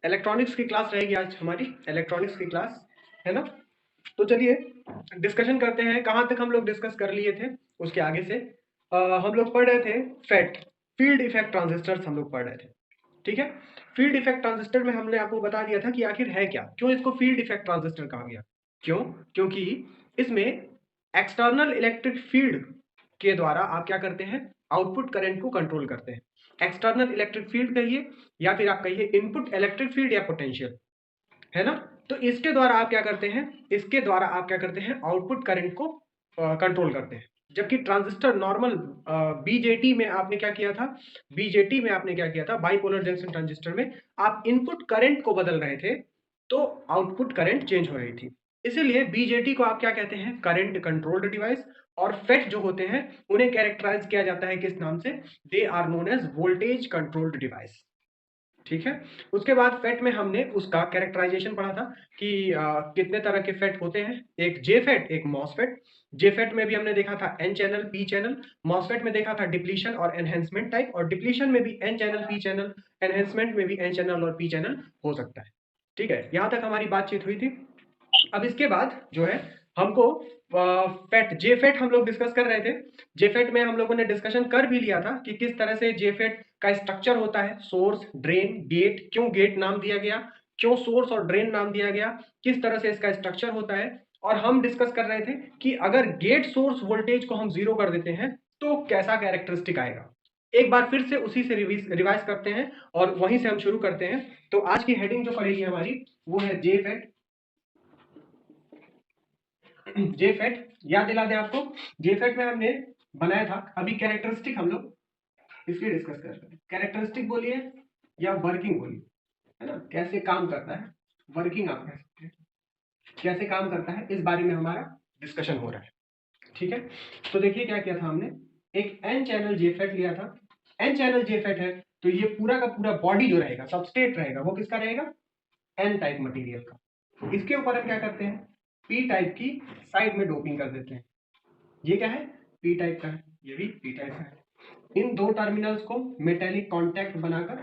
Electronics की class रहेगी आज हमारी, इलेक्ट्रॉनिक्स की क्लास है ना। तो चलिए डिस्कशन करते हैं। कहाँ तक हम लोग डिस्कस कर लिए थे, उसके आगे से हम लोग पढ़ रहे थे फेट, फील्ड इफेक्ट ट्रांजिस्टर्स हम लोग पढ़ रहे थे। ठीक है, फील्ड इफेक्ट ट्रांजिस्टर में हमने आपको बता दिया था कि आखिर है क्या, क्यों इसको फील्ड इफेक्ट ट्रांजिस्टर कहा गया। क्यों? क्योंकि इसमें एक्सटर्नल इलेक्ट्रिक फील्ड के द्वारा आप क्या करते हैं, आउटपुट करंट को कंट्रोल करते हैं। एक्सटर्नल इलेक्ट्रिक फील्ड कहिए या फिर आप कहिए इनपुट इलेक्ट्रिक फील्ड या पोटेंशियल, है ना। तो इसके द्वारा आप क्या करते हैं, इसके द्वारा आप क्या करते हैं, आउटपुट करंट को कंट्रोल करते हैं। जबकि ट्रांजिस्टर नॉर्मल बीजेटी में आपने क्या किया था, बीजेटी में आपने क्या किया था, बाइपोलर जंक्शन ट्रांजिस्टर में आप इनपुट करंट को बदल रहे थे तो आउटपुट करंट चेंज हो रही थी। इसीलिए बीजेटी को आप क्या कहते हैं, करंट कंट्रोल्ड डिवाइस। और फेट जो होते हैं उन्हें कैरेक्टराइज किया जाता है किस नाम से, they are known as voltage controlled device. ठीक है, उसके बाद फेट में हमने उसका कैरेक्टराइजेशन पढ़ा था कि कितने तरह के फेट होते हैं, एक जे फेट, एक मॉसफेट। जे फेट में भी हमने देखा था N channel P channel, MOSFET में देखा था डिप्लीशन और एनहेंसमेंट टाइप, और डिप्लीशन में भी N channel P channel, enhancement में भी एन चैनल और पी चैनल हो सकता है। ठीक है, यहां तक हमारी बातचीत हुई थी। अब इसके बाद जो है हमको फेट, जे फेट हम लोग डिस्कस कर रहे थे। जे फेट में हम लोगों ने डिस्कशन कर भी लिया था कि किस तरह से जे फेट का स्ट्रक्चर होता है, सोर्स, ड्रेन, गेट, क्यों गेट नाम दिया गया, क्यों सोर्स और ड्रेन नाम दिया गया, किस तरह से इसका स्ट्रक्चर होता है। और हम डिस्कस कर रहे थे कि अगर गेट सोर्स वोल्टेज को हम जीरो कर देते हैं तो कैसा कैरेक्टरिस्टिक आएगा। एक बार फिर से उसी से रिवाइज करते हैं और वहीं से हम शुरू करते हैं। तो आज की हेडिंग जो पड़ेगी हमारी वो है जे फेट। जे फेट याद दिला दें आपको, जे फेट में हमने बनाया था, अभी कैरेक्टरिस्टिक हम लोग इसकी डिस्कस कर रहे हैं। कैरेक्टरिस्टिक बोलिए या वर्किंग बोलिए, है ना, कैसे काम करता है, वर्किंग आप कह सकते हैं, कैसे काम करता है, इस बारे में हमारा डिस्कशन हो रहा है। ठीक है, तो देखिए क्या किया था हमने, एक एन चैनल जे फेट लिया था। एन चैनल जे फेट है तो ये पूरा का पूरा बॉडी जो रहेगा, सबस्ट्रेट रहेगा, वो किसका रहेगा, एन टाइप मटेरियल का। तो इसके ऊपर हम क्या करते हैं, पी टाइप की साइड में डोपिंग कर देते हैं। ये क्या है, पी टाइप का है, ये भी पी टाइप का है। इन दो टर्मिनल्स को मेटेलिक कांटेक्ट बनाकर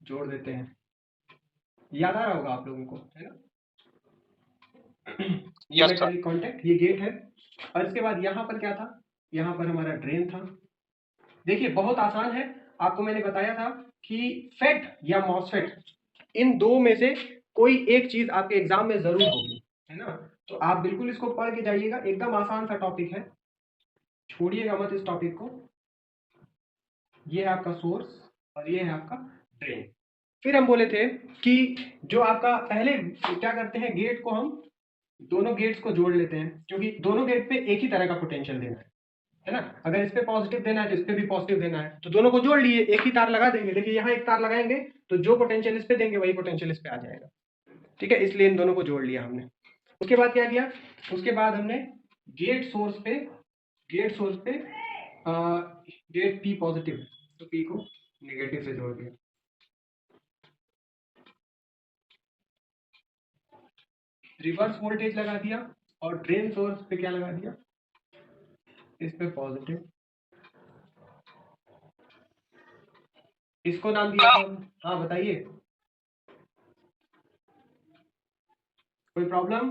जोड़ देते हैं। याद आ रहा होगा आप लोगों को, है ना। ये मेटेलिक कांटेक्ट, ये गेट है। और इसके बाद यहां पर क्या था, यहां पर हमारा ड्रेन था। देखिए बहुत आसान है, आपको मैंने बताया था कि फेट या मॉसफेट, इन दो में से कोई एक चीज आपके एग्जाम में जरूर होगी, है ना। तो आप बिल्कुल इसको पढ़ के जाइएगा, एकदम आसान सा टॉपिक है, छोड़िएगा मत इस टॉपिक को। ये है आपका सोर्स और ये है आपका ड्रेन। फिर हम बोले थे कि जो आपका पहले क्या करते हैं, गेट को हम दोनों गेट्स को जोड़ लेते हैं, क्योंकि दोनों गेट पे एक ही तरह का पोटेंशियल देना है ना। अगर इस पे पॉजिटिव देना है तो इस पे भी पॉजिटिव देना है, तो दोनों को जोड़ लिए, एक ही तार लगा देंगे। देखिए यहाँ एक तार लगाएंगे तो जो पोटेंशियल इस पे देंगे वही पोटेंशियल इस पे आ जाएगा। ठीक है, इसलिए इन दोनों को जोड़ लिया हमने। उसके बाद क्या किया, उसके बाद हमने गेट सोर्स पे, गेट सोर्स पे गेट पी पॉजिटिव, तो पी को नेगेटिव से जोड़ दिया। रिवर्स वोल्टेज लगा दिया और ड्रेन सोर्स पे क्या लगा दिया, इस पे पॉजिटिव। इसको नाम दिया था, हाँ बताइए, कोई प्रॉब्लम।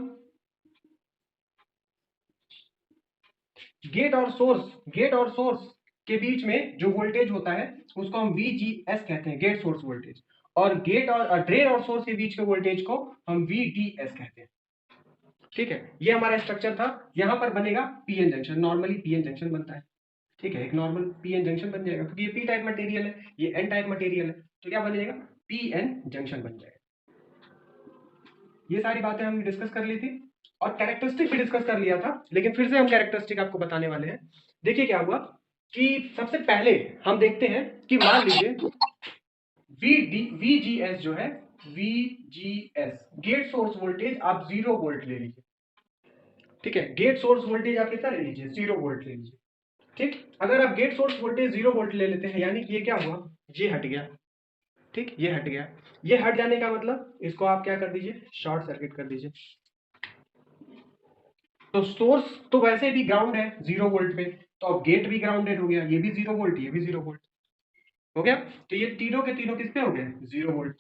गेट और सोर्स, गेट और सोर्स के बीच में जो वोल्टेज होता है उसको हम VGS कहते हैं, गेट सोर्स वोल्टेज। और गेट और ड्रेन और सोर्स के बीच के वोल्टेज को हम VDS कहते हैं। ठीक है, ये हमारा स्ट्रक्चर था। यहां पर बनेगा PN junction, normally PN junction बनता है। ठीक है, एक नॉर्मल पीएन जंक्शन बन जाएगा, क्योंकि ये पी टाइप मटेरियल है, ये एन टाइप मटेरियल है, तो क्या बन जाएगा, पीएन जंक्शन बन जाएगा। ये सारी बातें हमने डिस्कस कर ली थी और कैरेक्टरिस्टिक भी डिस्कस कर लिया था, लेकिन फिर से हम कैरेक्टरिस्टिक आपको बताने वाले हैं। देखिए क्या हुआ कि सबसे पहले हम देखते हैं कि मान लीजिए VGS जो है, VGS गेट सोर्स वोल्टेज आप 0 वोल्ट ले लीजिए। ठीक है, गेट सोर्स वोल्टेज आप कितना ले लीजिए, 0 वोल्ट ले लीजिए। ठीक, अगर आप गेट सोर्स वोल्टेज 0 वोल्ट ले लेते हैं, यानी कि ये क्या हुआ, ये हट गया। ठीक, ये हट गया। ये हट जाने का मतलब इसको आप क्या कर दीजिए, शॉर्ट सर्किट कर दीजिए। तो सोर्स तो वैसे भी ग्राउंड है 0 वोल्ट पे, तो अब गेट भी ग्राउंडेड हो गया, ये भी 0 वोल्ट, ये भी 0 वोल्ट हो गया। तो ये तीनों के तीनों किस पे हो गए, 0 वोल्ट।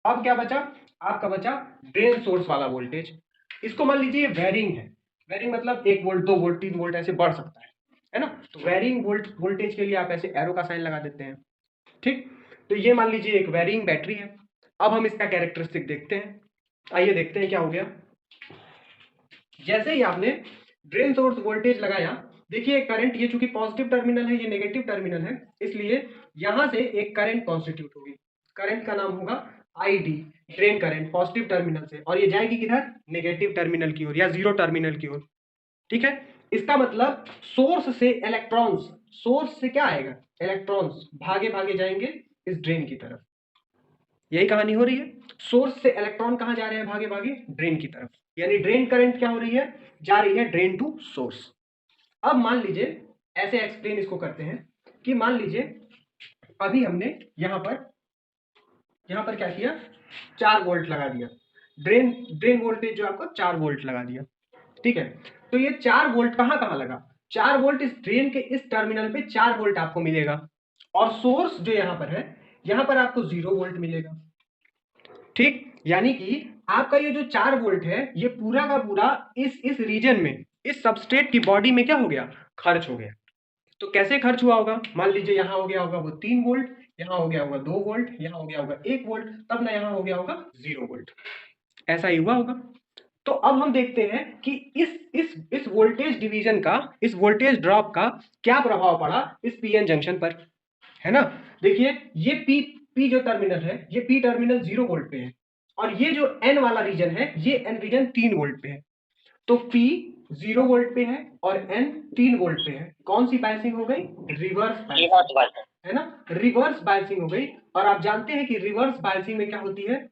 अब क्या बचा, आपका बचा ड्रेन सोर्स वाला वोल्टेज। इसको मान लीजिए ये वेरिंग है, वेरिंग मतलब 1 वोल्ट 2 वोल्ट 3 वोल्ट ऐसे बढ़ सकता है ना। तो वेरिंग वोल्टेज के लिए आप ऐसे एरो का साइन लगा देते हैं, ठीक। तो ये मान लीजिए एक वेरिंग बैटरी है। अब हम इसका कैरेक्टरिस्टिक देखते हैं, आइए देखते हैं क्या हो गया। जैसे ही आपने ड्रेन सोर्स वोल्टेज लगाया, देखिए करंट, ये चूंकि पॉजिटिव टर्मिनल है, ये नेगेटिव टर्मिनल है, इसलिए यहां से एक करंट कॉन्स्टिट्यूट होगी। करंट का नाम होगा ID, drain current positive terminal से, और ये जाएगी किधर, नेगेटिव टर्मिनल की ओर या जीरो टर्मिनल की ओर, ठीक है। इसका मतलब सोर्स से इलेक्ट्रॉन्स, सोर्स से क्या आएगा, इलेक्ट्रॉन्स भागे भागे जाएंगे इस ड्रेन की तरफ। यही कहानी हो रही है, सोर्स से इलेक्ट्रॉन कहां जा रहे हैं, भागे भागे ड्रेन की तरफ। यानी ड्रेन करंट क्या हो रही है, जा रही है ड्रेन टू सोर्स। अब मान लीजिए, ऐसे एक्सप्लेन इसको करते हैं कि मान लीजिए अभी हमने यहां पर क्या किया, 4 वोल्ट लगा दिया, ड्रेन वोल्टेज जो आपको 4 वोल्ट लगा दिया, ठीक है। तो ये 4 वोल्ट कहां कहां लगा, 4 वोल्ट इस ड्रेन के इस टर्मिनल पे 4 वोल्ट आपको मिलेगा, और सोर्स जो यहां पर है, यहां पर आपको 0 वोल्ट मिलेगा, ठीक। यानी कि आपका ये जो 4 वोल्ट है, ये पूरा का पूरा इस रीजन में, इस सबस्ट्रेट की बॉडी में क्या हो गया, खर्च हो गया। तो कैसे खर्च हुआ होगा, मान लीजिए यहां हो गया होगा वो 3 वोल्ट, यहां हो गया होगा 2 वोल्ट, यहां हो गया होगा 1 वोल्ट, तब ना यहां हो गया होगा 0 वोल्ट, ऐसा ही हुआ होगा। तो अब हम देखते हैं कि इस वोल्टेज डिवीजन का, इस वोल्टेज ड्रॉप का क्या प्रभाव पड़ा इस पीएन जंक्शन पर, है ना। देखिए ये पी जो टर्मिनल है, ये पी टर्मिनल 0 वोल्ट पे है, और ये जो एन वाला रीजन है, ये एन रीजन 3 वोल्ट पे है। तो पी 0 वोल्ट पे है और एन 3 वोल्ट पे है। कौन सी बायसिंग हो गई, रिवर्स बायसिंग, है ना, रिवर्स बायसिंग हो गई। और आप जानते हैं कि रिवर्स बायसिंग में क्या होती है,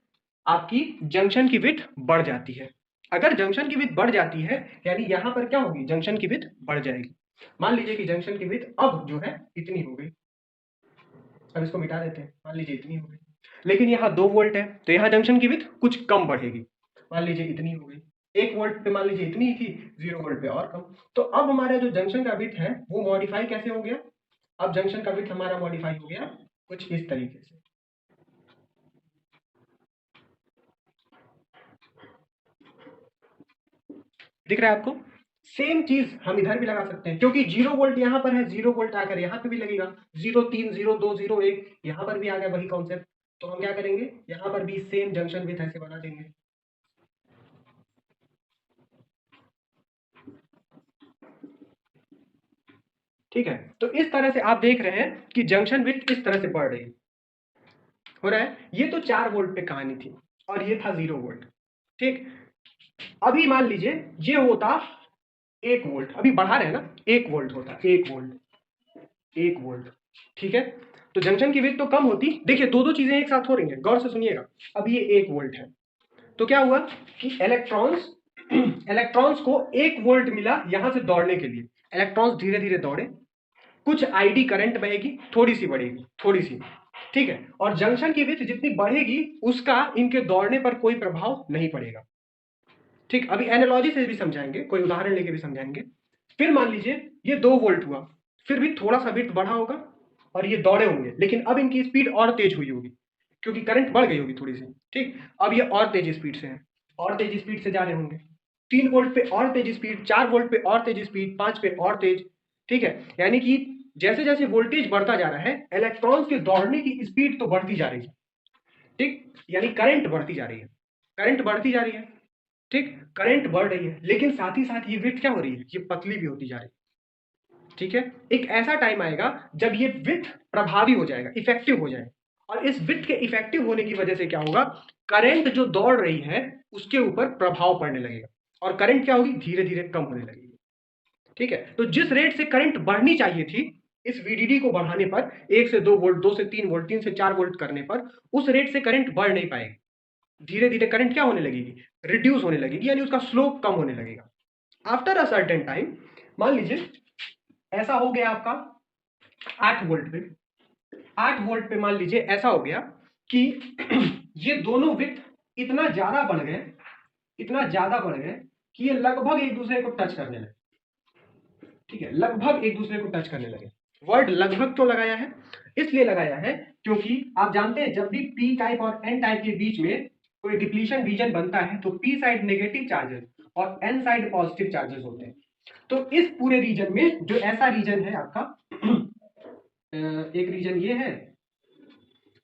आपकी जंक्शन की विड्थ बढ़ जाती है। अगर जंक्शन की विड्थ बढ़ जाती है, यानी यहां पर क्या होगी, जंक्शन की विड्थ बढ़ जाएगी। मान लीजिए कि जंक्शन की विड्थ अब जो है इतनी हो गई, अब इसको मिटा देते हैं, मान लीजिए इतनी हो गई, लेकिन यहाँ 2 वोल्ट है, तो यहाँ जंक्शन की विड्थ कुछ कम बढ़ेगी, मान लीजिए इतनी हो गई। 1 वोल्ट पे मान लीजिए इतनी थी, 0 वोल्ट पे और कम। तो अब हमारा जो जंक्शन का विड्थ है वो मॉडिफाई कैसे हो गया, अब जंक्शन का विड्थ हमारा मॉडिफाई हो गया कुछ इस तरीके से। दिख रहा है आपको, सेम चीज हम इधर भी लगा सकते हैं, क्योंकि 0 वोल्ट यहाँ पर है, 0 वोल्ट आकर यहाँ पे भी लगेगा, 0 3 0 2 0 1 यहाँ पर भी आ गया वही कॉन्सेप्ट। तो हम क्या करेंगे, यहाँ पर भी सेम जंक्शन विथ ऐसे बना देंगे। ठीक है, तो इस तरह से आप देख रहे हैं कि जंक्शन विथ इस तरह से बढ़ रही हो रहा है। ये तो 4 वोल्ट पे कहानी थी, और ये था 0 वोल्ट, ठीक। अभी मान लीजिए ये होता 1 वोल्ट, अभी बढ़ा रहे हैं ना, 1 वोल्ट होता, 1 वोल्ट 1 वोल्ट, ठीक है। तो जंक्शन की विड्थ तो कम होती। देखिए दो चीजें एक साथ हो रही हैं, गौर से सुनिएगा। अब ये 1 वोल्ट है, तो क्या हुआ कि इलेक्ट्रॉन्स को 1 वोल्ट मिला यहां से दौड़ने के लिए। इलेक्ट्रॉन्स धीरे धीरे दौड़े, कुछ आईडी करंट बहेगी, थोड़ी सी बढ़ेगी, थोड़ी सी, ठीक है। और जंक्शन की विड्थ जितनी बढ़ेगी उसका इनके दौड़ने पर कोई प्रभाव नहीं पड़ेगा, ठीक। अभी एनालॉजी से भी समझाएंगे, कोई उदाहरण लेके भी समझाएंगे। फिर मान लीजिए ये 2 वोल्ट हुआ, फिर भी थोड़ा सा विड्थ बढ़ा होगा और ये दौड़े होंगे, लेकिन अब इनकी स्पीड और तेज हुई होगी क्योंकि करंट बढ़ गई होगी थोड़ी सी, ठीक। अब ये और तेज स्पीड से है, और तेज स्पीड से जा रहे होंगे। 3 वोल्ट पे और तेज स्पीड, 4 वोल्ट पे और तेज स्पीड, 5 पे और तेज, ठीक है। यानी कि जैसे जैसे वोल्टेज बढ़ता जा रहा है, इलेक्ट्रॉन्स के दौड़ने की स्पीड तो बढ़ती जा रही है, ठीक। यानी करंट बढ़ती जा रही है, करंट बढ़ती जा रही है, ठीक। करंट बढ़ रही है, लेकिन साथ ही साथ ये विड्थ क्या हो रही है, ये पतली भी होती जा रही है, ठीक है। एक ऐसा टाइम आएगा जब ये विड्थ प्रभावी हो जाएगा, इफेक्टिव हो जाएगा, और इस विड्थ के इफेक्टिव होने की वजह से क्या होगा, करंट जो दौड़ रही है उसके ऊपर प्रभाव पड़ने लगेगा, और करंट क्या होगी, धीरे धीरे कम होने लगेगी, ठीक है। तो जिस रेट से करंट बढ़नी चाहिए थी, इस वीडीडी को बढ़ाने पर, 1 से 2 वोल्ट, 2 से 3 वोल्ट, 3 से 4 वोल्ट करने पर, उस रेट से करंट बढ़ नहीं पाएगी। धीरे धीरे करंट क्या होने लगेगी, रिड्यूस होने लगेगी, यानी उसका स्लोप कम होने लगेगा। आफ्टर अ सर्टेन टाइम, मान लीजिए ऐसा हो गया आपका 8 वोल्ट पे, 8 वोल्ट पे मान लीजिए ऐसा हो गया कि ये दोनों विड्थ इतना ज्यादा बढ़ गए, इतना ज्यादा बढ़ गए कि ये लगभग एक दूसरे को टच करने लगे, ठीक है, लगभग एक दूसरे को टच करने लगे। वर्ड लगभग क्यों लगाया है? इसलिए लगाया है क्योंकि आप जानते हैं जब भी पी टाइप और एन टाइप के बीच में कोई डिप्लीशन रीजन बनता है तो पी साइड नेगेटिव चार्जेस और एन साइड पॉजिटिव चार्जेस होते हैं। तो इस पूरे रीजन में जो ऐसा रीजन है आपका एक रीजन ये है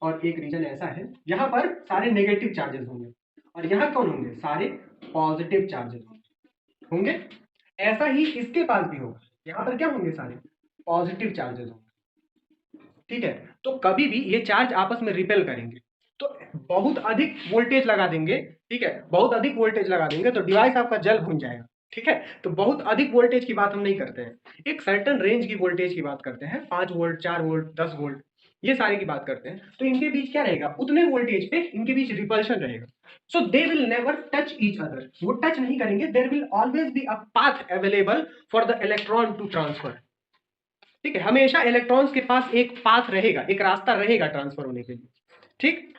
और एक रीजन ऐसा है, यहाँ पर सारे नेगेटिव चार्जेस होंगे और यहाँ कौन होंगे? सारे पॉजिटिव चार्जेस होंगे। ऐसा ही इसके पास भी होगा, यहाँ पर क्या होंगे? सारे पॉजिटिव चार्जेस होंगे। ठीक है, तो कभी भी ये चार्ज आपस में रिपेल करेंगे तो बहुत अधिक वोल्टेज लगा देंगे। ठीक है, बहुत अधिक वोल्टेज लगा देंगे तो डिवाइस आपका जल भुन जाएगा। ठीक है, तो बहुत अधिक वोल्टेज की बात हम नहीं करते हैं, एक सर्टन रेंज की वोल्टेज की बात करते हैं, 5 वोल्ट, 4 वोल्ट, 10 वोल्ट, ये सारे की बात करते हैं। तो इनके बीच क्या रहेगा? उतने वोल्टेज पे इनके बीच रिपल्शन रहेगा। So they will never touch each other, वो टच नहीं करेंगे। There will always be a path available for the electron to transfer. ठीक है, हमेशा इलेक्ट्रॉन्स के पास एक पाथ रहेगा, एक रास्ता रहेगा ट्रांसफर होने के लिए। ठीक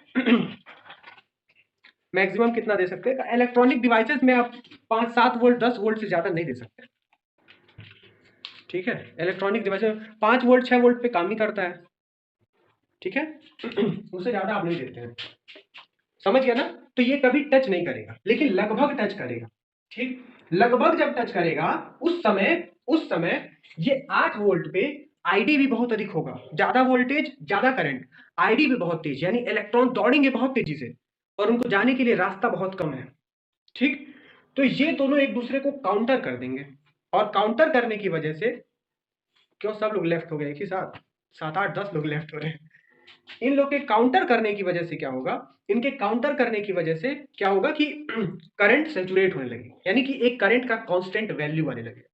मैक्सिमम कितना दे सकते हैं? इलेक्ट्रॉनिक डिवाइसेस में आप 5-7 वोल्ट, 10 वोल्ट से ज्यादा नहीं दे सकते। ठीक है, इलेक्ट्रॉनिक डिवाइस में 5 वोल्ट, 6 वोल्ट पे काम ही करता है। ठीक है उससे ज्यादा आप नहीं देते हैं, समझ गया ना? तो ये कभी टच नहीं करेगा, लेकिन लगभग टच करेगा। ठीक, लगभग जब टच करेगा उस समय ये 8 वोल्ट पे आईडी भी बहुत अधिक होगा, ज्यादा वोल्टेज, ज्यादा करंट, आईडी भी बहुत तेज, यानी इलेक्ट्रॉन दौड़ेंगे बहुत तेजी से और उनको जाने के लिए रास्ता बहुत कम है। ठीक, तो ये दोनों एक दूसरे को काउंटर कर देंगे और काउंटर करने की वजह से, क्यों सब लोग लेफ्ट हो गए एक ही साथ? 7-8-10 लोग लेफ्ट हो रहे हैं। इन लोग के काउंटर करने की वजह से क्या होगा? इनके काउंटर करने की वजह से क्या होगा कि करंट सैचुरेट होने लगे, यानी कि एक करंट का कांस्टेंट वैल्यू आने लगे।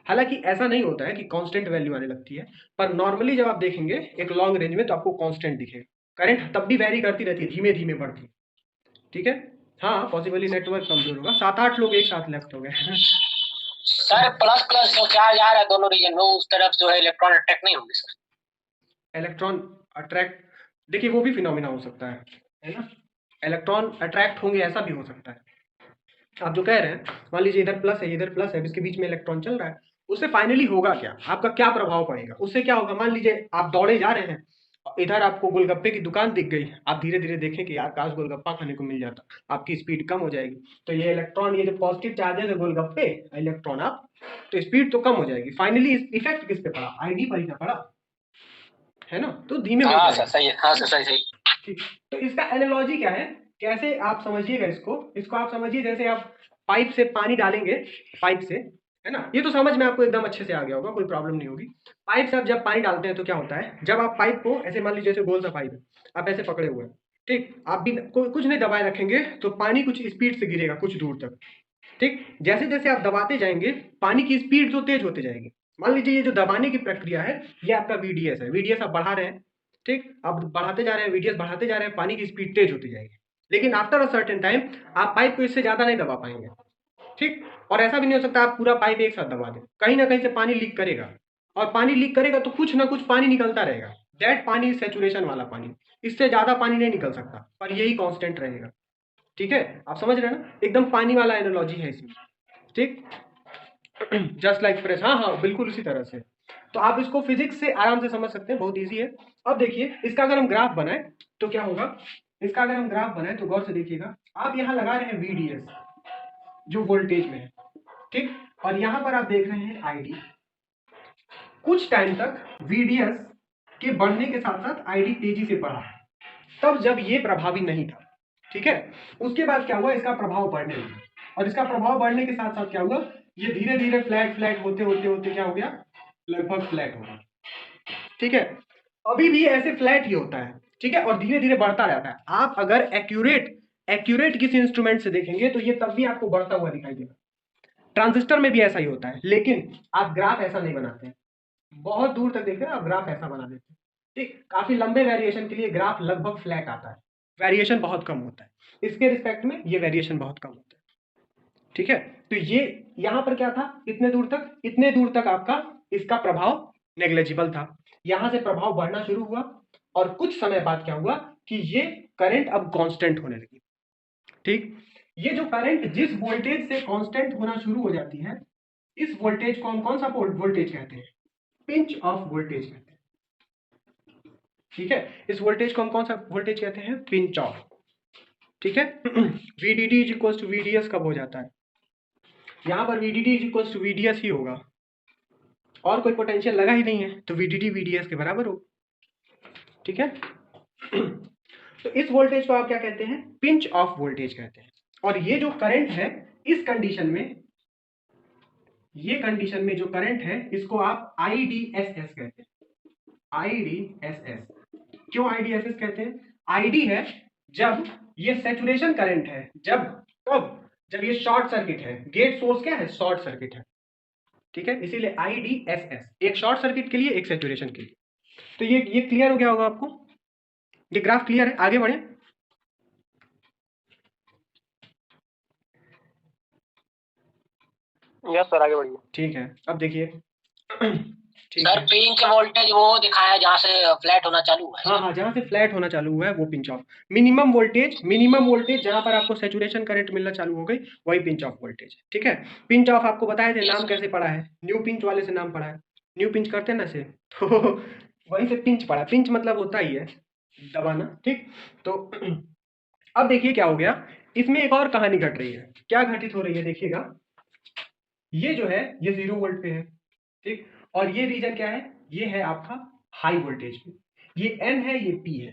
हालांकि ऐसा नहीं होता है कि कांस्टेंट वैल्यू आने लगती है, पर नॉर्मली जब आप देखेंगे एक लॉन्ग रेंज में तो आपको कांस्टेंट दिखेगा। करंट तब भी वैरी करती रहती है, धीमे धीमे बढ़ती है। ठीक है, हाँ पॉसिबली नेटवर्क कमजोर होगा, 7-8 लोग एक साथ लेफ्ट हो गए सर प्लस प्लस जो चार्ज आ रहा है दोनों रीजन में, उस तरफ जो है इलेक्ट्रॉन अट्रैक्ट नहीं होंगे सर? इलेक्ट्रॉन अट्रैक्ट, देखिए वो भी फिनोमिना हो सकता है ना? इलेक्ट्रॉन अट्रैक्ट होंगे ऐसा भी हो सकता है। आप जो कह रहे हैं, मान लीजिए इधर प्लस है, इधर प्लस है, इसके बीच में इलेक्ट्रॉन चल रहा है, उससे फाइनली होगा क्या? आपका क्या प्रभाव पड़ेगा? उससे क्या होगा? मान लीजिए आप दौड़े जा रहे हैं, इधर आपको गोलगप्पे की दुकान दिख गई, आप धीरे धीरे देखें कि यार काश गोलगप्पा खाने को मिल जाता, आपकी स्पीड कम हो जाएगी। तो ये इलेक्ट्रॉन, ये जो पॉजिटिव चार्जेस है गोलगप्पे, इलेक्ट्रॉन आप, तो स्पीड तो कम हो जाएगी। फाइनली इफेक्ट किस पे पड़ा? आईडी पर ही ना पड़ा, है ना? तो धीमे हो हाँ जाएगा। सर सही है, हाँ सर सही सही। ठीक, तो इसका एनालॉजी क्या है? कैसे आप समझिएगा इसको आप समझिए जैसे आप पाइप से पानी डालेंगे, पाइप से, है ना? ये तो समझ में आपको एकदम अच्छे से आ गया होगा, कोई प्रॉब्लम नहीं होगी। पाइप से आप जब पानी डालते हैं तो क्या होता है? जब आप पाइप को ऐसे, मान लीजिए जैसे गोल सा पाइप है, आप ऐसे पकड़े हुए हैं, ठीक, आप भी कुछ नहीं दबाए रखेंगे तो पानी कुछ स्पीड से गिरेगा कुछ दूर तक। ठीक, जैसे जैसे आप दबाते जाएंगे पानी की स्पीड तो तेज होती जाएगी। मान लीजिए ये जो दबाने की प्रक्रिया है, ये आपका वीडीएस है, वीडीएस आप बढ़ा रहे हैं, ठीक, अब बढ़ाते जा रहे हैं, वीडीएस बढ़ाते जा रहे हैं, पानी की स्पीड तेज होती जाएगी। लेकिन आफ्टर अ सर्टेन टाइम आप पाइप को इससे ज्यादा नहीं दबा पाएंगे। ठीक, और ऐसा भी नहीं हो सकता आप पूरा पाइप एक साथ दबा दें, कहीं ना कहीं से पानी लीक करेगा, और पानी लीक करेगा तो कुछ ना कुछ पानी निकलता रहेगा। दैट पानी सैचुरेशन वाला पानी, इससे ज्यादा पानी नहीं निकल सकता, पर यही कांस्टेंट रहेगा। ठीक है, आप समझ रहे हैं ना? एकदम पानी वाला एनालॉजी है इसमें। ठीक जस्ट लाइक प्रेस, हाँ हाँ बिल्कुल उसी तरह से। तो आप इसको फिजिक्स से आराम से समझ सकते हैं, बहुत इजी है। अब देखिए इसका अगर हम ग्राफ बनाए तो क्या होगा? इसका अगर हम ग्राफ बनाए तो गौर से देखिएगा, आप यहाँ लगा रहे हैं वीडीएस जो वोल्टेज में है, ठीक, और यहाँ पर आप देख रहे हैं आईडी। कुछ टाइम तक वीडीएस के बढ़ने के साथ साथ आईडी तेजी से बढ़ा, तब जब ये प्रभावी नहीं था। ठीक है, उसके बाद क्या हुआ? इसका प्रभाव बढ़ने लगा, और इसका प्रभाव बढ़ने के साथ साथ क्या हुआ? ये धीरे धीरे फ्लैट फ्लैट होते होते होते क्या हो गया? लगभग फ्लैट हो गया। ठीक है, अभी भी ऐसे फ्लैट ही होता है, ठीक है, और धीरे धीरे बढ़ता रहता है। आप अगर एक्यूरेट एक्यूरेट किसी इंस्ट्रूमेंट से देखेंगे तो ये तब भी आपको बढ़ता हुआ दिखाई देगा। ट्रांजिस्टर में भी ऐसा ही होता है, लेकिन आप ग्राफ ऐसा नहीं बनाते हैं। बहुत दूर तक देखते हैं आप, ग्राफ ऐसा बना देते हैं। ठीक, काफी लंबे वेरिएशन के लिए ग्राफ लगभग फ्लैट आता है, वेरिएशन बहुत कम होता है। इसके रिस्पेक्ट में ये वेरिएशन बहुत कम होता है। ठीक है, तो ये यहां पर क्या था? इतने दूर तक आपका इसका प्रभाव नेग्लेजिबल था। यहां से प्रभाव बढ़ना शुरू हुआ, और कुछ समय बाद क्या हुआ कि ये करंट अब कांस्टेंट होने लगी। ठीक, ये जो करंट जिस वोल्टेज से कांस्टेंट होना शुरू हो जाती है, इस वोल्टेज को हम कौन सा वोल्टेज कहते हैं? पिंच ऑफ वोल्टेज कहते हैं। ठीक है, इस वोल्टेज को हम कौन सा वोल्टेज कहते हैं? Pinch off. ठीक है, VDD is equal to VDS कब हो जाता है? यहाँ पर VDD is equal to VDS ही होगा, और कोई पोटेंशियल लगा ही नहीं है, तो VDD VDS के बराबर हो। ठीक है, तो इस वोल्टेज को आप क्या कहते हैं? पिंच ऑफ वोल्टेज कहते हैं। और ये जो करंट है इस कंडीशन में, ये कंडीशन में जो करंट है इसको आप IDSS कहते हैं। IDSS क्यों IDSS कहते हैं? ID है जब ये सैचुरेशन करंट है, जब कब? जब ये शॉर्ट सर्किट है, गेट सोर्स क्या है? शॉर्ट सर्किट है। ठीक है, इसीलिए IDSS, एक शॉर्ट सर्किट के लिए, एक सैचुरेशन के लिए। तो ये क्लियर हो गया होगा आपको? ये ग्राफ क्लियर है? आगे बढ़े। यस सर, आगे बढ़िए। ठीक है, अब देखिए। ठीक सर है, पिंच वोल्टेज वो दिखाया जहाँ से फ्लैट होना चालू हुआ है। हाँ, जहाँ से फ्लैट होना चालू हुआ है वो पिंच ऑफ। मिनिमम वोल्टेज जहाँ पर आपको सैचुरेशन करंट मिलना चालू हो गई, वही पिंच ऑफ वोल्टेज है। ठीक है, पिंच ऑफ आपको बताए थे, नाम कैसे पड़ा है? न्यू पिंच वाले से नाम पड़ा है। न्यू पिंच करते हैं ना से, तो वहीं से पिंच पड़ा। पिंच मतलब होता ही है दबाना। ठीक, तो अब देखिए क्या हो गया, इसमें एक और कहानी घट रही है। क्या घटित हो रही है देखिएगा, ये जो है ये 0 वोल्ट पे है। ठीक, और ये रीजन क्या है? ये है आपका हाई वोल्टेज पे, ये N है, ये P है।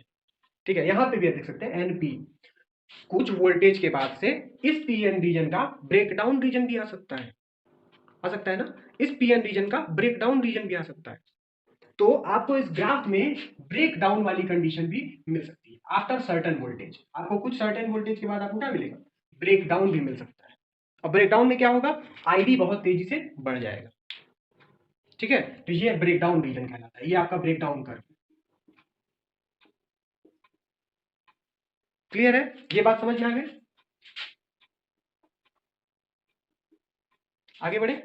ठीक है, यहां पे भी आप देख सकते हैं NP। कुछ वोल्टेज के बाद से इस PN रीजन का ब्रेकडाउन रीजन भी आ सकता है, ना? इस PN रीजन का ब्रेकडाउन रीजन भी आ सकता है। तो आपको इस ग्राफ में ब्रेकडाउन वाली कंडीशन भी मिल सकती है आफ्टर सर्टेन वोल्टेज। आपको कुछ सर्टेन वोल्टेज के बाद आपको क्या मिलेगा? ब्रेकडाउन भी मिल सकता है। और ब्रेकडाउन में क्या होगा? ID बहुत तेजी से बढ़ जाएगा। ठीक है, तो ये ब्रेकडाउन रीजन कहलाता है, ये आपका ब्रेकडाउन कर्व। क्लियर है? ये बात समझ में आ गई? आगे बढ़े।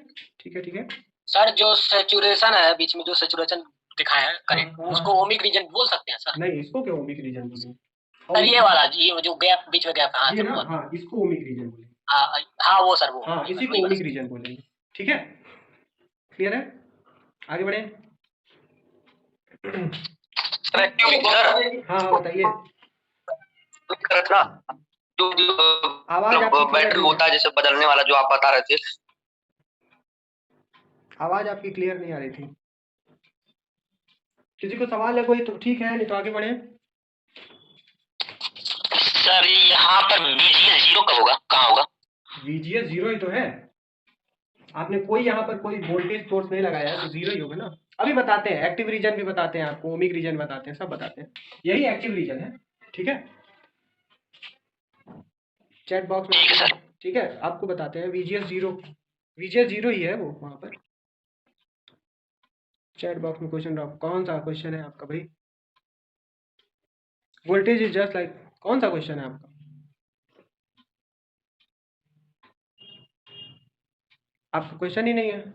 ठीक है, ठीक है। सर जो सैचुरेशन है बीच में, जो सैचुरेशन दिखाया है करंट, हाँ, उसको ओमिक रीजन बोल सकते हैं सर? नहीं, इसको क्या ओमिक रीजन बोलेंगे? सर ये वाला ये जो गैप बीच में गैप, हाँ ये सर ना, वो। हाँ, इसको ओमिक रीजन बोलेंगे। हाँ वो सर वो। हाँ, इसी को वही ओमिक वाला। रीजन बोलेंगे। ठीक है, क्लियर है? आगे बढ़े। सर एक्चुअली सर, हाँ, हाँ, बताइए। ना जो आवाज आपकी क्लियर बैटरी नहीं होता है। है जैसे बदलने वाला, जो आप बता रहे थे। आवाज आपकी क्लियर नहीं आ रही थी। किसी को सवाल है कोई तो ठीक है, नहीं तो आगे बढ़े। सर यहाँ पर VGS 0 कब होगा, कहाँ होगा? VGS 0 ही तो है। आपने कोई यहाँ पर कोई वोल्टेज सोर्स नहीं लगाया है, तो 0 ही होगा ना। अभी बताते हैं, एक्टिव रीजन भी बताते हैं आपको, ओमिक रीजन बताते हैं, सब बताते हैं। यही एक्टिव रीजन है। ठीक है, चैट बॉक्स में। ठीक है सर। ठीक है, आपको बताते हैं VGS 0 ही है वो वहां पर। चैट बॉक्स में क्वेश्चन ड्रॉप, कौन सा क्वेश्चन है आपका भाई? वोल्टेज इज जस्ट लाइक, कौन सा क्वेश्चन है आपका? आपका क्वेश्चन ही नहीं है।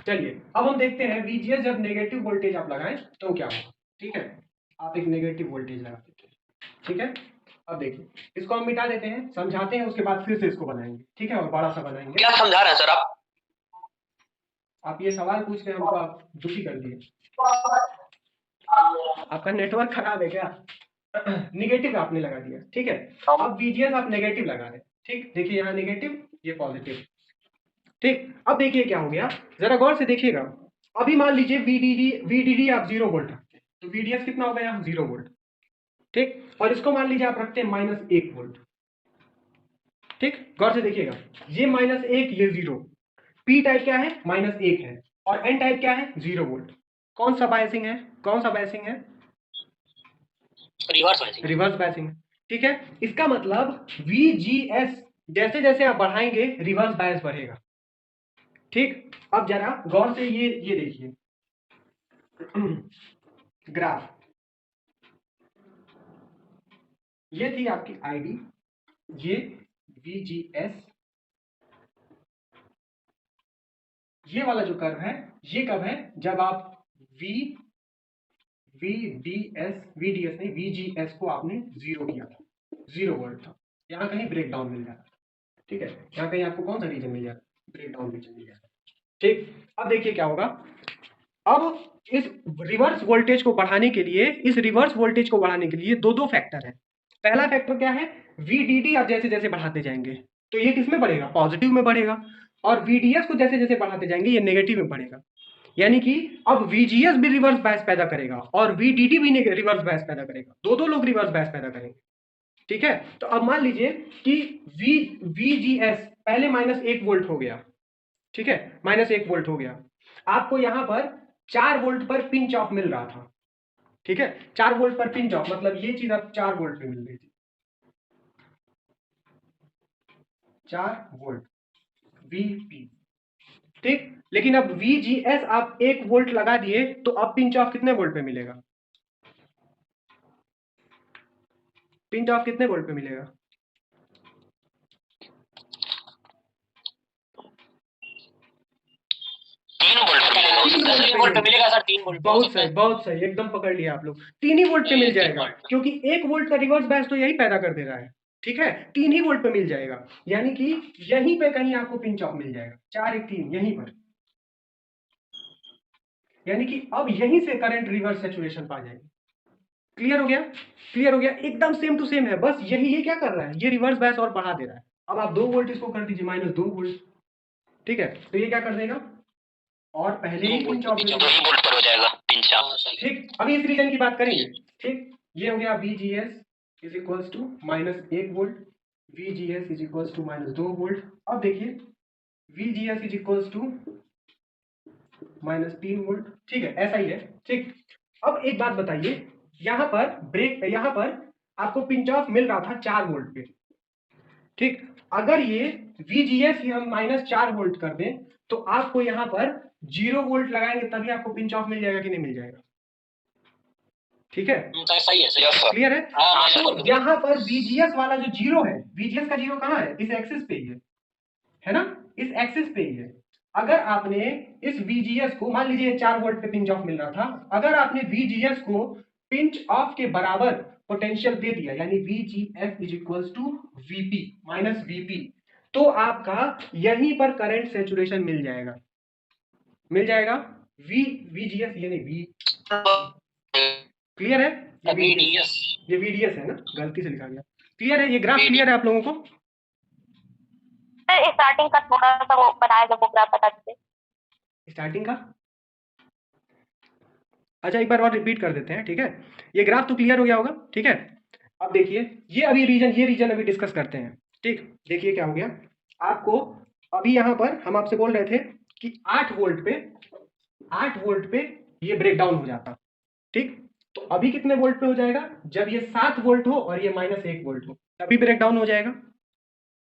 चलिए, अब हम देखते हैं VGS जब नेगेटिव वोल्टेज आप लगाएं तो क्या होगा। ठीक है, आप एक नेगेटिव वोल्टेज लगा देते हैं। ठीक है, अब देखिए, इसको हम मिटा देते हैं, समझाते हैं, उसके बाद फिर से इसको बनाएंगे। ठीक है, और बड़ा सा बनाएंगे। क्या समझा रहे हैं सर आप? आप ये सवाल पूछ के हमको आप दुखी कर दिए। आपका नेटवर्क खराब है क्या? निगेटिव आपने लगा दिया। ठीक है, अब VGS आप नेगेटिव लगा रहे हैं। ठीक, देखिए यहाँ नेगेटिव, ये पॉजिटिव। ठीक, अब देखिए क्या हो गया, जरा गौर से देखिएगा। अभी मान लीजिए VDD आप 0 वोल्ट रखते हैं, तो VDS कितना हो गया? 0 वोल्ट। ठीक, और इसको मान लीजिए आप रखते हैं -1 वोल्ट। ठीक, गौर से देखिएगा, ये -1, ये 0। P टाइप क्या है? -1 है, और N टाइप क्या है? 0 वोल्ट। कौन सा बायसिंग है? Reverse biasing. ठीक है, इसका मतलब VGS जैसे जैसे आप बढ़ाएंगे, रिवर्स बायस बढ़ेगा। ठीक, अब जरा गौर से ये देखिए ग्राफ। ये थी आपकी ID, ये VGS, ये वाला जो कर्व है, ये कब है? जब आप VDS नहीं, VGS को आपने 0 किया था, 0 वोल्ट था। यहाँ कहीं ब्रेकडाउन मिल जाता। ठीक है, यहाँ कहीं आपको कौन सा रीजन मिल जाता? ब्रेकडाउन रीजन मिल जाता। ठीक, अब देखिए क्या होगा, अब इस रिवर्स वोल्टेज को बढ़ाने के लिए दो फैक्टर है। पहला फैक्टर क्या है, VDD आप जैसे जैसे बढ़ाते जाएंगे तो ये किस में बढ़ेगा, पॉजिटिव में बढ़ेगा, और VDS को जैसे जैसे बढ़ाते जाएंगे ये नेगेटिव में बढ़ेगा। यानी कि अब VGS भी रिवर्स बायस पैदा करेगा और VDD भी रिवर्स बायस पैदा करेगा, दो लोग रिवर्स बायस पैदा करेंगे। ठीक है, तो अब मान लीजिए कि VGS पहले -1 वोल्ट हो गया, ठीक है, -1 वोल्ट हो गया, आपको यहां पर 4 वोल्ट पर पिंच ऑफ मिल रहा था। ठीक है, 4 वोल्ट पर पिंच ऑफ मतलब ये चीज अब 4 वोल्ट पे मिल रही थी, 4 वोल्ट VP। ठीक, लेकिन अब VGS आप 1 वोल्ट लगा दिए तो अब पिंच ऑफ कितने वोल्ट पे मिलेगा, पिंच ऑफ कितने वोल्ट पे मिलेगा, 3 वोल्ट पे मिलेगा। 3 वोल्ट पे मिलेगा सर, 3 वोल्ट। बहुत सही, एकदम पकड़ लिया आप लोग, 3 ही वोल्ट पे मिल जाएगा, क्योंकि 1 वोल्ट का रिवर्स बायस तो यही पैदा कर दे रहा है। ठीक है, 3 ही वोल्ट पे मिल जाएगा, यानी कि यहीं पे कहीं आपको पिंच ऑफ मिल जाएगा, 4 1 3 यहीं पर, यानी कि अब यहीं से करंट रिवर्स सैचुरेशन पा जाएगी। क्लियर हो गया, क्लियर हो गया, एकदम सेम टू सेम है, बस यही ये क्या कर रहा है, ये रिवर्स बायस और बढ़ा दे रहा है। अब आप 2 वोल्ट इसको कर दीजिए -2 वोल्ट, ठीक है, तो ये क्या कर देगा, और पहले ही पिंच ऑफ 2 वोल्ट पर हो जाएगा पिंच ऑफ। ठीक, अभी इस रीजन की बात करेंगे। ठीक, ये हो गया VGS is equals to -1 volt, VGS is equals to -2 volt. अब देखिए VGS is equals to -3 volt. ठीक है, ऐसा ही है। ठीक, अब एक बात बताइए, यहां पर आपको पिंच ऑफ मिल रहा था 4 वोल्ट पे। ठीक, अगर ये VGS ही हम -4 वोल्ट कर दें तो आपको यहां पर 0 वोल्ट लगाएंगे तभी आपको पिंच ऑफ मिल जाएगा कि नहीं मिल जाएगा। ठीक है, सही है, क्लियर है। हाँ, यहाँ पर VGS वाला जो 0 है, VGS का 0 कहाँ है, इस एक्सिस पे ही है ना, इस एक्सिस पे ही है। अगर आपने इस VGS को, मान लीजिए 4 वोल्ट पे पिंच ऑफ मिल रहा था, अगर आपने VGS को पिंच ऑफ के बराबर पोटेंशियल दे दिया, यानी VGS is equals to VP -VP, तो आपका यहीं पर करंट सैचुरेशन मिल जाएगा, VGS यानी V। क्लियर है, ये VDS है ना, गलती से लिखा गया। क्लियर है, ये ग्राफ क्लियर है आप लोगों को। स्टार्टिंग का थोड़ा सा वो बनाया, जब वो ग्राफ बता दीजिए स्टार्टिंग का। अच्छा, एक बार और रिपीट कर देते हैं। ठीक है, ये ग्राफ तो क्लियर हो गया होगा। ठीक है, अब देखिए ये रीजन अभी डिस्कस करते हैं। ठीक, देखिए क्या हो गया आपको, अभी यहाँ पर हम आपसे बोल रहे थे कि 8 वोल्ट पे ये ब्रेक डाउन हो जाता। ठीक, तो अभी कितने वोल्ट पे हो जाएगा, जब ये 7 वोल्ट हो और ये -1 वोल्ट हो तभी ब्रेक डाउन हो जाएगा।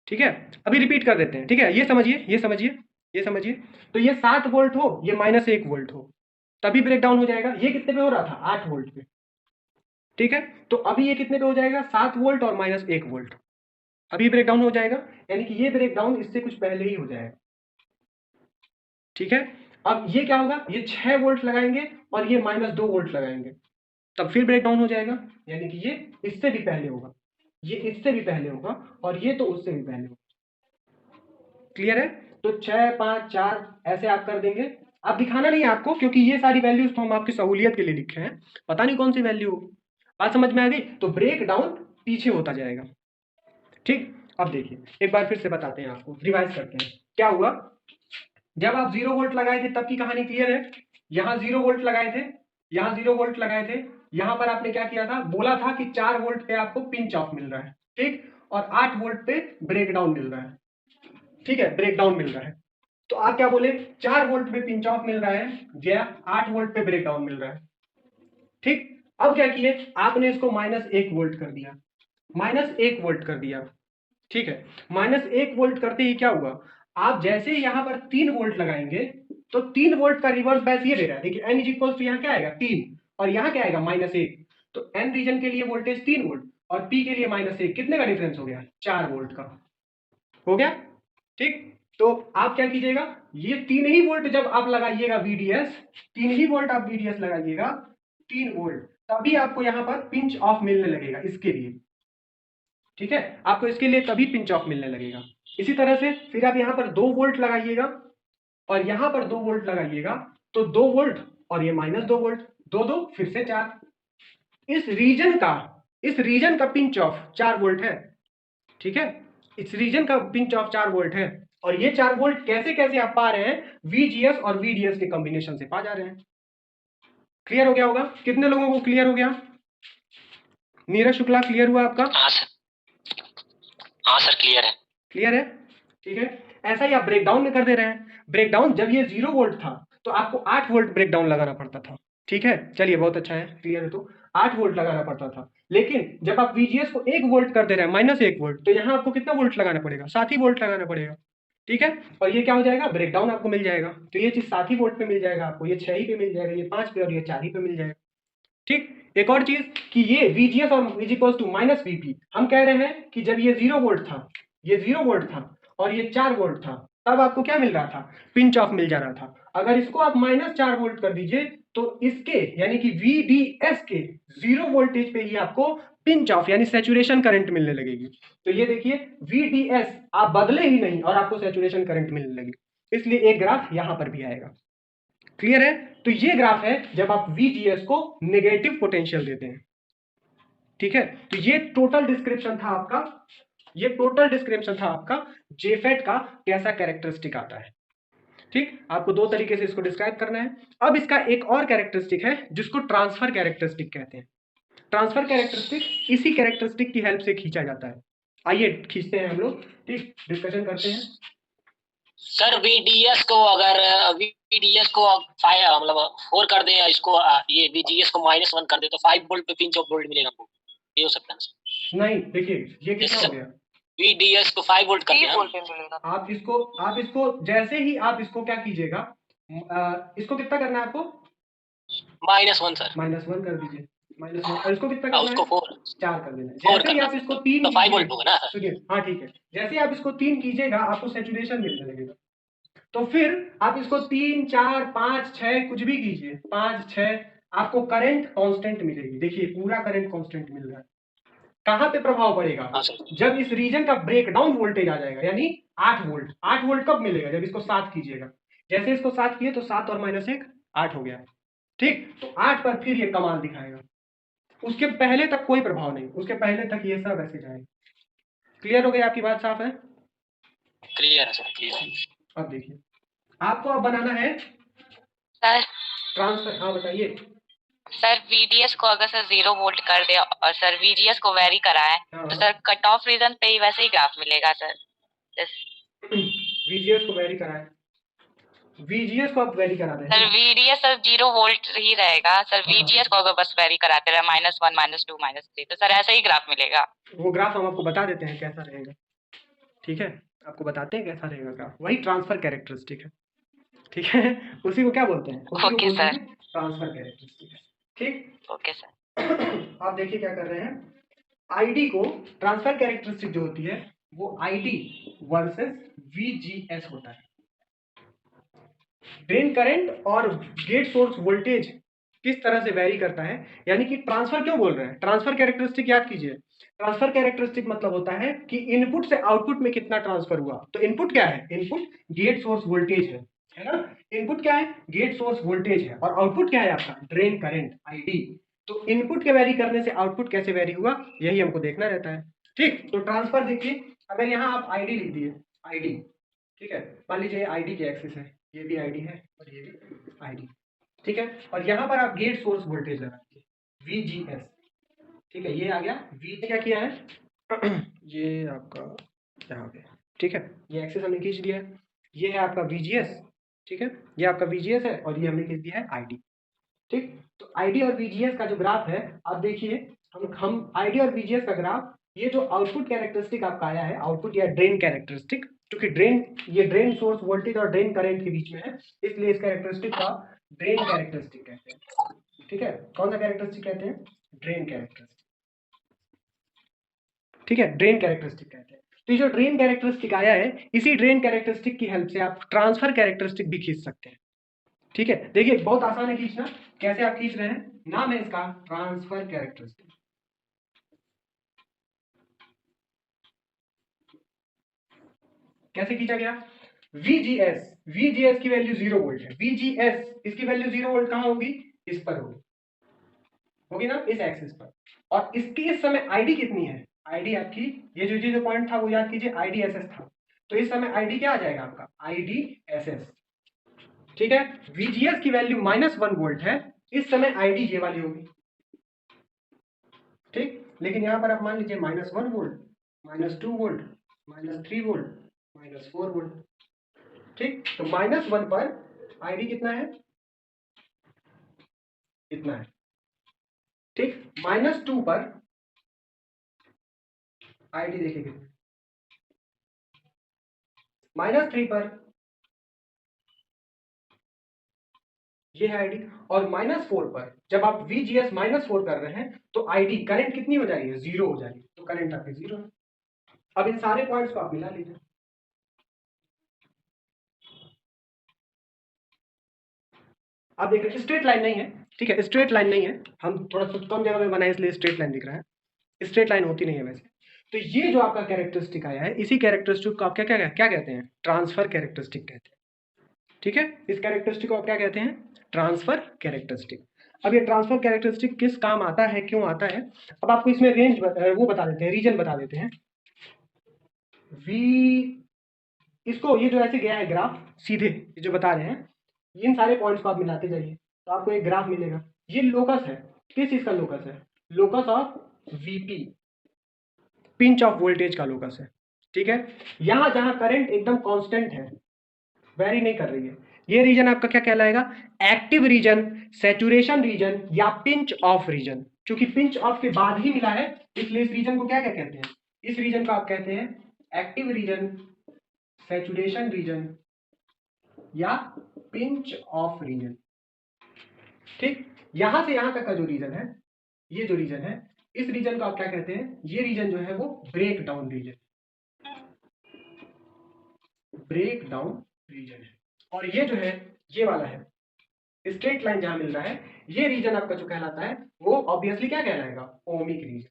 ठीक है, अभी रिपीट कर देते हैं। ठीक है, ये समझिए, तो ये 7 वोल्ट हो, ये -1 वोल्ट हो, तभी ब्रेक डाउन हो जाएगा। ये कितने पे हो रहा था, 8 वोल्ट पे। ठीक है, तो अभी ये कितने पे हो जाएगा, 7 वोल्ट और -1 वोल्ट, अभी ब्रेक डाउन हो जाएगा, यानी कि ये ब्रेक डाउन इससे कुछ पहले ही हो जाएगा। ठीक है, अब ये क्या होगा, ये 6 वोल्ट लगाएंगे और ये -2 वोल्ट लगाएंगे, तब फिर ब्रेक डाउन हो जाएगा, यानी कि ये इससे भी पहले होगा, ये इससे भी पहले होगा, और ये तो उससे भी पहले होगा। क्लियर है, तो 6 5 4 ऐसे आप कर देंगे। आप दिखाना नहीं है आपको, क्योंकि ये सारी वैल्यूज तो हम आपकी सहूलियत के लिए लिखे हैं, पता नहीं कौन सी वैल्यू होगी। बात समझ में आ गई, तो ब्रेक डाउन पीछे होता जाएगा। ठीक, अब देखिए एक बार फिर से बताते हैं आपको, रिवाइज करते हैं क्या हुआ। जब आप 0 वोल्ट लगाए थे तब की कहानी क्लियर है, यहाँ 0 वोल्ट लगाए थे, यहाँ 0 वोल्ट लगाए थे, यहाँ पर आपने क्या किया था, बोला था कि 4 वोल्ट पे आपको पिंच ऑफ मिल रहा है। ठीक, और 8 वोल्ट पे ब्रेक डाउन मिल रहा है। ठीक है, ब्रेक डाउन मिल रहा है, तो आप क्या बोले, 4 वोल्ट पे पिंच ऑफ मिल रहा है, या 8 वोल्ट पे ब्रेक डाउन मिल रहा है। ठीक, अब क्या किए, आपने इसको -1 वोल्ट कर दिया, -1 वोल्ट कर दिया। ठीक है, -1 वोल्ट करते ही क्या हुआ, आप जैसे ही यहां पर 3 वोल्ट लगाएंगे तो 3 वोल्ट का रिवर्स बायस ये दे रहा है। देखिए n इज इक्वल टू यहाँ क्या आएगा 3, और यहाँ क्या आएगा -1, तो n रीजन के लिए वोल्टेज 3 वोल्ट और p के लिए -1, कितने का डिफरेंस हो गया, 4 वोल्ट का हो गया। ठीक, तो आप क्या कीजिएगा, ये 3 ही वोल्ट जब आप लगाइएगा VDS, 3 ही वोल्ट आप VDS लगाइएगा, 3 वोल्ट, तभी आपको यहां पर पिंच ऑफ मिलने लगेगा इसके लिए। ठीक है, आपको इसके लिए तभी पिंच ऑफ मिलने लगेगा। इसी तरह से फिर आप यहाँ पर 2 वोल्ट लगाइएगा और यहाँ पर 2 वोल्ट लगाइएगा, तो 2 वोल्ट और ये -2 वोल्ट, 2 फिर से 4। इस रीजन का पिंच ऑफ 4 वोल्ट है, ठीक है, इस रीजन का पिंच ऑफ 4 वोल्ट है। और ये 4 वोल्ट कैसे कैसे आप पा रहे हैं, VGS और VDS के कॉम्बिनेशन से पा जा रहे हैं। क्लियर हो गया होगा? कितने लोगों को क्लियर हो गया? नीरज शुक्ला क्लियर हुआ आपका? हाँ सर क्लियर है। क्लियर है, ठीक है। ऐसा ही आप ब्रेकडाउन में कर दे रहे हैं। ब्रेकडाउन जब ये 0 वोल्ट था तो आपको 8 वोल्ट ब्रेकडाउन लगाना पड़ता था, ठीक है। चलिए बहुत अच्छा है, क्लियर है। तो 8 वोल्ट लगाना पड़ता था, लेकिन जब आप VGS को 1 वोल्ट कर दे रहे हैं, -1 वोल्ट, तो यहाँ आपको कितना वोल्ट लगाना पड़ेगा? 7 ही वोल्ट लगाना पड़ेगा, ठीक है। और ये क्या हो जाएगा, ब्रेकडाउन आपको मिल जाएगा। तो ये चीज 7 ही वोल्ट पे मिल जाएगा आपको, ये 6 ही पे मिल जाएगा, ये 5 पे और ये 4 ही पे मिल जाएगा, ठीक। एक और चीज कि ये VGS और -VP, हम कह रहे हैं कि जब ये 0 वोल्ट था, ये 0 वोल्ट था और ये 4 वोल्ट था, तब आपको क्या मिल रहा था? पिंच ऑफ मिल जा रहा था। अगर इसको आप -4 वोल्ट कर दीजिए तो इसके यानी कि VDS के 0 वोल्टेज पे ही आपको पिंच ऑफ यानी सैचुरेशन करंट मिलने लगेगी। तो ये देखिए VDS आप बदले ही नहीं और आपको सैचुरेशन करंट मिलने लगी, इसलिए एक ग्राफ यहां पर भी आएगा। क्लियर है? तो ये ग्राफ है जब आप VGS को नेगेटिव पोटेंशियल देते हैं, ठीक है। तो ये टोटल डिस्क्रिप्शन था आपका, ये टोटल डिस्क्रिप्शन था आपका जेफेट का कैसा कैरेक्टरिस्टिक आता है, ठीक। आपको दो तरीके से इसको डिस्क्राइब करना है। अब इसका एक और कैरेक्टरिस्टिक है जिसको ट्रांसफर कैरेक्टरिस्टिक कहते हैं। ट्रांसफर कैरेक्टरिस्टिक इसी कैरेक्टरिस्टिक की हेल्प से खींचा जाता है। आइए खींचते हैं हम लोग, ठीक, डिस्कशन करते हैं। सर VDS को अगर VDS को मतलब 4 कर दें, इसको ये VGS को -1 कर दे तो 5 वोल्ट पे पिंच ऑफ वोल्ट मिलेगा हमको, ये हो सकता है सर? नहीं, देखिए ये कितना हो गया, VDS को 5 वोल्ट कर दें, आप इसको जैसे ही आप इसको क्या कीजिएगा, इसको कितना करना है आपको? -1 सर, -1 कर दीजिए, -1। और इसको कितना करना उसको है? 4 4 कर देना है। जैसे ही आप इसको 3 तो 5 वोल्ट होगा ना सर? सुनिए, हाँ ठीक है, जैसे ही आप इसको 3 कीजिएगा आपको सैचुरेशन मिलने लगेगा। तो फिर आप इसको 3, 4, 5, 6 कुछ भी कीजिए, 5, 6, आपको करंट कांस्टेंट मिलेगी। देखिए पूरा करंट कांस्टेंट मिल रहा है। कहां पे प्रभाव पड़ेगा? जब इस रीजन का ब्रेकडाउन वोल्टेज आ जाएगा, यानी 8 वोल्ट। 8 वोल्ट कब मिलेगा? जब इसको 7 कीजिएगा। जैसे इसको 7 किए तो 7 और -1 8 हो गया, ठीक। तो 8 पर फिर ये कमाल दिखाएगा, उसके पहले तक कोई प्रभाव नहीं, उसके पहले तक ये सब ऐसे जाएगा। क्लियर हो गई? आपकी बात साफ है? क्लियर है सर, क्लियर। अब देखिए आपको अब बनाना है सर ट्रांसफर। हाँ बताइए। सर VDS को अगर सर 0 वोल्ट कर दे और सर VGS को वेरी कराए तो सर कट ऑफ रीजन पे ही वैसे ही ग्राफ मिलेगा सर। VGS को वेरी कराए, VGS को आप वेरी करा दें सर VDS सर 0 वोल्ट ही रहेगा सर। VGS को अगर बस वेरी कराते रहे -1 -2 -3 तो सर ऐसा ही ग्राफ मिलेगा। वो ग्राफ हम आपको बता देते हैं कैसा रहेगा, ठीक है। आपको बताते हैं कैसा रहेगा ग्राफ, वही ट्रांसफर कैरेक्टरिस्टिक है, ठीक है। उसी को क्या बोलते हैं? ओके सर, ट्रांसफर कैरेक्टरिस्टिक है, ठीक। Okay sir. आप देखिए क्या कर रहे हैं, आईडी को, ट्रांसफर कैरेक्टरिस्टिक जो होती है वो आईडी वर्सेस VGS होता है। ड्रेन करंट और गेट सोर्स वोल्टेज किस तरह से वेरी करता है, यानी कि ट्रांसफर क्यों बोल रहे हैं? ट्रांसफर कैरेक्टरिस्टिक याद कीजिए। ट्रांसफर कैरेक्टरिस्टिक मतलब होता है कि इनपुट से आउटपुट में कितना ट्रांसफर हुआ। तो इनपुट क्या है? इनपुट गेट सोर्स वोल्टेज है ना। इनपुट क्या है? गेट सोर्स वोल्टेज है। और आउटपुट क्या है आपका? Drain current ID. तो इनपुट के वेरी करने से आउटपुट कैसे वेरी हुआ, यही हमको देखना रहता है, ठीक। तो ट्रांसफर देखिए, अगर यहाँ आप आईडी लिख दिए, आईडी, ठीक है, मान लीजिए आईडी की एक्सिस है, ये भी आईडी है और ये भी आईडी, ठीक है। और यहाँ पर आप गेट सोर्स वोल्टेज लगा दीजिए VGS, ठीक है। ये आ गया V, क्या किया है ये आपका यहाँ पे, ठीक है, ये एक्सिस हमने खींच दिया है। ये है आपका VGS, ठीक है, ये आपका VGS है और ये हमने खींच दिया है ID, ठीक। तो ID और VGS का जो ग्राफ है आप देखिए, हम ID और VGS का ग्राफ, ये जो आउटपुट कैरेक्टरिस्टिक आपका आया है, आउटपुट या ड्रेन कैरेक्टरिस्टिक, क्योंकि ये ड्रेन सोर्स वोल्टेज और ड्रेन करंट के बीच में है, इसलिए इस कैरेक्टरिस्टिक का ड्रेन कैरेक्टरिस्टिक कहते हैं, ठीक है। कौन सा कैरेक्टरिस्टिक कहते हैं? ड्रेन कैरेक्टरिस्टिक, ठीक है, ड्रेन कैरेक्टरिस्टिक कहते हैं। तो ये जो ड्रेन कैरेक्टरिस्टिक आया है, इसी ड्रेन कैरेक्टरिस्टिक की हेल्प से आप ट्रांसफर कैरेक्टरिस्टिक भी खींच सकते हैं, ठीक है। देखिए बहुत आसान है खींचना, कैसे आप खींच रहे हैं, नाम है इसका ट्रांसफर कैरेक्टरिस्टिक। कैसे खींचा गया? VGS की वैल्यू 0 वोल्ट है। VGS इसकी वैल्यू 0 वोल्ट कहाँ होगी? इस पर होगी ना, इस एक्सिस पर। और इसकी इस समय आईडी कितनी है? आईडी आपकी ये जो पॉइंट था वो याद कीजिए, IDSS था। तो इस समय आईडी क्या आ जाएगा आपका? IDSS। ठीक है, VGS की वैल्यू -1 वोल्ट है, इस समय आईडी ये वाली होगी। ठीक, लेकिन यहां पर आप मान लीजिए -1 वोल्ट, -2 वोल्ट, -3 वोल्ट, -4 वोल्ट। ठीक, तो -1 पर आईडी कितना है? इतना है। ठीक, -2 पर आईडी देखिए, -3 पर ये है आईडी, और -4 पर जब आप VGS -4 कर रहे हैं तो आईडी करंट कितनी हो जाएगी? 0 हो जाएगी। तो करंट आपकी 0 है। अब इन सारे पॉइंट्स को आप मिला लीजिए। आप देख रहे हैं स्ट्रेट लाइन नहीं है, ठीक है, स्ट्रेट लाइन नहीं है, हम थोड़ा सा कम जगह में बनाए इसलिए स्ट्रेट लाइन दिख रहा है, स्ट्रेट लाइन होती नहीं है वैसे। तो ये जो आपका कैरेक्टरिस्टिक आया है, इसी कैरेक्टरिस्टिक को आप क्या कहते हैं? ट्रांसफर कैरेक्टरिस्टिक कहते हैं। ठीक है, इस कैरेक्टरिस्टिक को आप क्या कहते हैं? Transfer characteristic. अब ये ट्रांसफर कैरेक्टरिस्टिक किस काम आता है, क्यों आता है? अब आपको इसमें रेंज वो बता देते हैं, रीजन बता देते हैं। इसको ये जो ऐसे गया है ग्राफ सीधे, ये जो बता रहे हैं, इन सारे पॉइंट्स को आप मिलाते जाइए तो आपको एक ग्राफ मिलेगा। ये लोकस है, किस चीज का लोकस है? Locus of VP, pinch of voltage का लोकस है। ठीक है, यहां जहां करंट एकदम कांस्टेंट है, वेरी नहीं कर रही है, ये रीजन आपका क्या कहलाएगा? एक्टिव रीजन, सैचुरेशन रीजन या पिंच ऑफ रीजन। क्योंकि पिंच ऑफ के बाद ही मिला है, इसलिए इस रीजन को क्या कहते हैं? इस रीजन को आप कहते हैं एक्टिव रीजन, सैचुरेशन रीजन या पिंच ऑफ रीजन। ठीक, यहां से यहां तक का जो रीजन है, ये जो रीजन है, इस रीजन को आप क्या कहते हैं? ये रीजन जो है वो break down region, break down region है। और ये जो है, ये वाला है स्ट्रेट लाइन जहां मिल रहा है, ये रीजन आपका जो कहलाता है वो ऑब्वियसली क्या कहलाएगा? Ohmic region.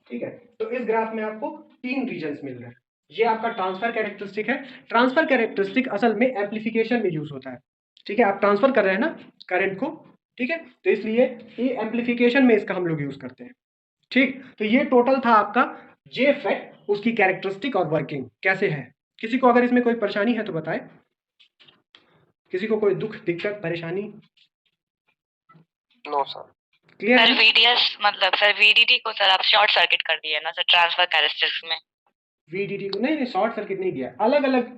ठीक है, तो इस ग्राफ में आपको 3 रीजन्स मिल रहे हैं। ये आपका ट्रांसफर कैरेक्टरिस्टिक है। ट्रांसफर कैरेक्टरिस्टिक असल में एम्पलीफिकेशन में यूज होता है। ठीक है, आप ट्रांसफर कर रहे हैं ना करंट को, ठीक है, तो इसलिए ये एम्पलीफिकेशन में इसका हम लोग यूज करते हैं। ठीक, तो ये टोटल था आपका जे फेट, उसकी कैरेक्टरिस्टिक और वर्किंग कैसे है। किसी को अगर इसमें कोई परेशानी है तो बताए, किसी को कोई दुख, दिक्कत, परेशानी? No sir. क्लियर सर है? VDS मतलब सर VDD को सर आप शॉर्ट सर्किट कर दिए ना सर ट्रांसफर कैरेक्टरिस्टिक्स में। VDD को नहीं, शॉर्ट सर्किट नहीं किया, अलग अलग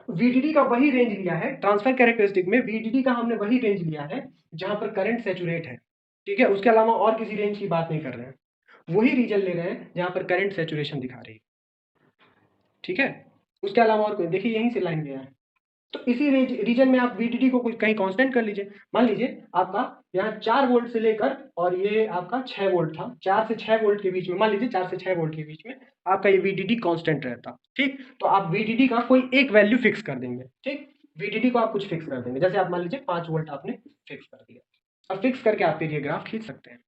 VDD का वही रेंज लिया है। ट्रांसफर कैरेक्टरिस्टिक में VDD का हमने वही रेंज लिया है जहां पर करंट सैचुरेट है। ठीक है, उसके अलावा और किसी रेंज की बात नहीं कर रहे हैं, वही रीजन ले रहे हैं जहां पर करंट सैचुरेशन दिखा रही है। ठीक है, उसके अलावा और कोई, देखिए यहीं से लाइन गया है, तो इसी रीजन में आप VDD को कहीं कांस्टेंट कर लीजिए। मान लीजिए आपका यहाँ 4 वोल्ट से लेकर और ये आपका 6 वोल्ट था, 4 से 6 वोल्ट के बीच में, मान लीजिए 4 से 6 वोल्ट के बीच में आपका ये VDD कांस्टेंट रहता। ठीक, तो आप VDD का कोई एक वैल्यू फिक्स कर देंगे। ठीक, VDD को आप कुछ फिक्स कर देंगे, जैसे आप मान लीजिए 5 वोल्ट आपने फिक्स कर दिया। अब फिक्स करके आप फिर ये ग्राफ खींच सकते हैं।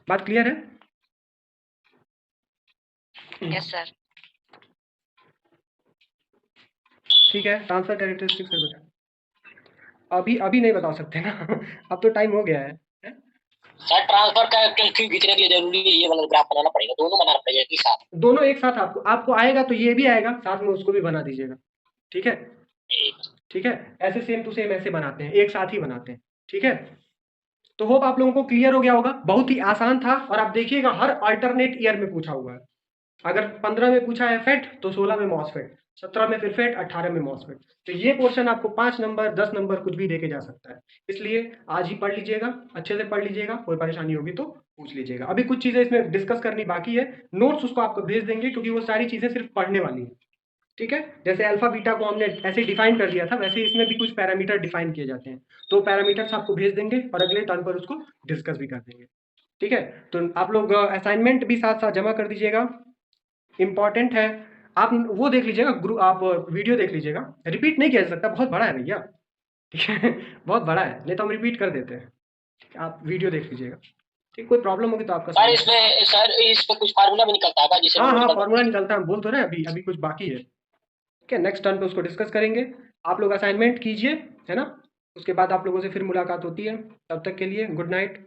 बात क्लियर है? Yes sir. ठीक है, ट्रांसफर कैरेक्टरिस्टिक सर बता, अभी नहीं बता सकते ना अब तो टाइम हो गया है। सर ट्रांसफर कैरेक्टरिस्टिक खींचने के लिए जरूरी है ये वाला ग्राफ बनाना पड़ेगा, दोनों बनाना पड़ेगा एक ही साथ। दोनों एक साथ आपको आएगा तो ये भी आएगा, साथ में उसको भी बना दीजिएगा। ठीक है, ठीक है, ऐसे सेम टू सेम ऐसे बनाते हैं, एक साथ ही बनाते हैं। ठीक है, तो होप आप लोगों को क्लियर हो गया होगा। बहुत ही आसान था, और आप देखिएगा हर अल्टरनेट ईयर में पूछा हुआ है। अगर 15 में पूछा है फेट तो 16 में मॉसफेट, 17 में फिर फेट, 18 में मॉसफेट। तो ये पोर्शन आपको 5 नंबर 10 नंबर कुछ भी देके जा सकता है, इसलिए आज ही पढ़ लीजिएगा, अच्छे से पढ़ लीजिएगा, कोई परेशानी होगी तो पूछ लीजिएगा। अभी कुछ चीजें इसमें डिस्कस करनी बाकी है, नोट्स उसको आपको भेज देंगे, क्योंकि वो सारी चीजें सिर्फ पढ़ने वाली है। ठीक है, जैसे अल्फा बीटा को हमने ऐसे डिफाइन कर दिया था, वैसे इसमें भी कुछ पैरामीटर डिफाइन किए जाते हैं, तो पैरामीटर्स आपको भेज देंगे और अगले टर्न पर उसको डिस्कस भी कर देंगे। ठीक है, तो आप लोग असाइनमेंट भी साथ साथ जमा कर दीजिएगा, इंपॉर्टेंट है। आप वो देख लीजिएगा, ग्रुप आप वीडियो देख लीजिएगा, रिपीट नहीं किया जा सकता, बहुत बड़ा है भैया। ठीक है बहुत बड़ा है, नहीं तो हम रिपीट कर देते हैं। आप वीडियो देख लीजिएगा। ठीक, कोई प्रॉब्लम होगी तो आपका सर इसमें सर इस पे कुछ फार्मूला भी निकलता है जिसे हाँ फार्मूला निकलता है, हम बोल तो रहे हैं अभी अभी कुछ बाकी है। ठीक है, नेक्स्ट टर्न पे उसको डिस्कस करेंगे। आप लोग असाइनमेंट कीजिए, है ना, उसके बाद आप लोगों से फिर मुलाकात होती है। तब तक के लिए गुड नाइट।